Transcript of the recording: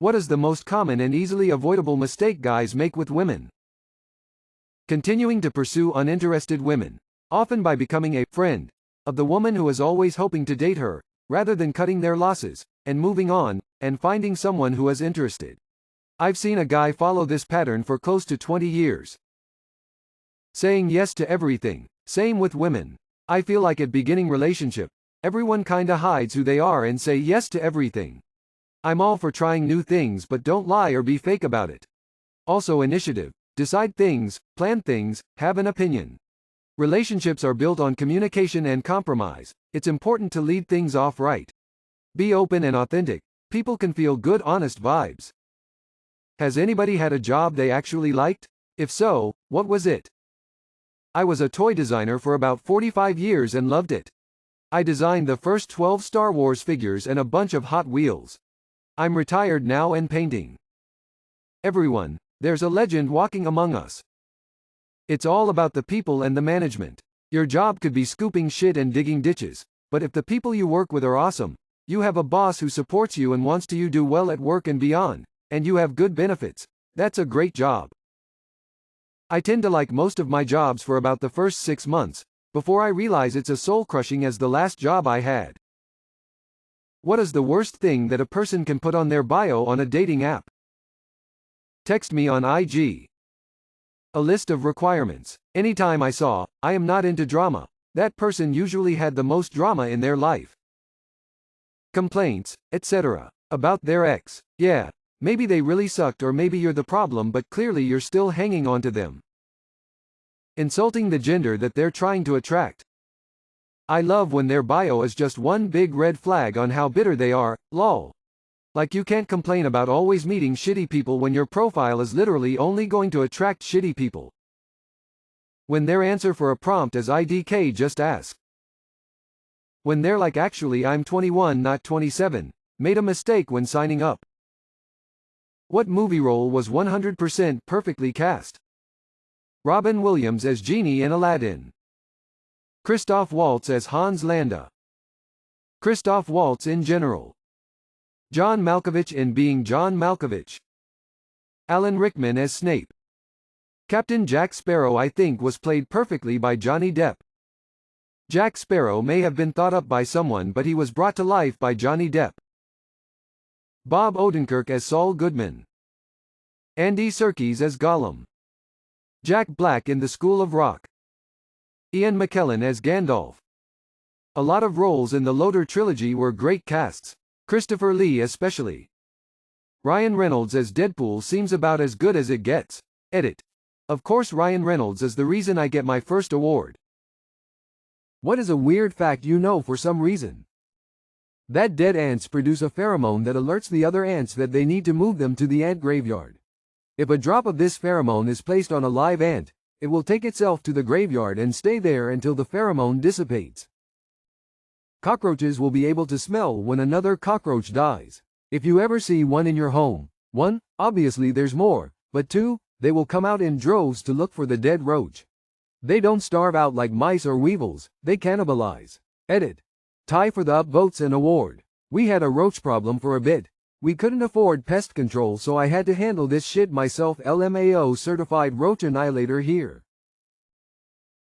What is the most common and easily avoidable mistake guys make with women? Continuing to pursue uninterested women, often by becoming a friend of the woman who is always hoping to date her, rather than cutting their losses, and moving on, and finding someone who is interested. I've seen a guy follow this pattern for close to 20 years. Saying yes to everything, same with women. I feel like at beginning relationship, everyone kinda hides who they are and say yes to everything. I'm all for trying new things but don't lie or be fake about it. Also initiative, decide things, plan things, have an opinion. Relationships are built on communication and compromise. It's important to lead things off right. Be open and authentic. People can feel good, honest vibes. Has anybody had a job they actually liked? If so, what was it? I was a toy designer for about 45 years and loved it. I designed the first 12 Star Wars figures and a bunch of Hot Wheels. I'm retired now and painting. Everyone, there's a legend walking among us. It's all about the people and the management. Your job could be scooping shit and digging ditches, but if the people you work with are awesome, you have a boss who supports you and wants you to do well at work and beyond, and you have good benefits, that's a great job. I tend to like most of my jobs for about the first 6 months, before I realize it's as soul-crushing as the last job I had. What is the worst thing that a person can put on their bio on a dating app? Text me on IG. A list of requirements. Anytime I saw, I am not into drama, that person usually had the most drama in their life. Complaints, etc. about their ex. Yeah. Maybe they really sucked or maybe you're the problem but clearly you're still hanging on to them. Insulting the gender that they're trying to attract. I love when their bio is just one big red flag on how bitter they are, lol. Like you can't complain about always meeting shitty people when your profile is literally only going to attract shitty people. When their answer for a prompt is IDK, just ask. When they're like actually I'm 21 not 27, made a mistake when signing up. What movie role was 100% perfectly cast? Robin Williams as Genie in Aladdin. Christoph Waltz as Hans Landa. Christoph Waltz in general. John Malkovich in Being John Malkovich. Alan Rickman as Snape. Captain Jack Sparrow I think was played perfectly by Johnny Depp. Jack Sparrow may have been thought up by someone but he was brought to life by Johnny Depp. Bob Odenkirk as Saul Goodman. Andy Serkis as Gollum. Jack Black in The School of Rock. Ian McKellen as Gandalf. A lot of roles in the Loder trilogy were great casts. Christopher Lee especially. Ryan Reynolds as Deadpool seems about as good as it gets. Edit. Of course Ryan Reynolds is the reason I get my first award. What is a weird fact you know for some reason? That dead ants produce a pheromone that alerts the other ants that they need to move them to the ant graveyard. If a drop of this pheromone is placed on a live ant, it will take itself to the graveyard and stay there until the pheromone dissipates. Cockroaches will be able to smell when another cockroach dies. If you ever see one in your home, 1, obviously there's more, but 2, they will come out in droves to look for the dead roach. They don't starve out like mice or weevils, they cannibalize. Edit. Tie for the upvotes and award. We had a roach problem for a bit. We couldn't afford pest control so I had to handle this shit myself. LMAO certified roach annihilator here.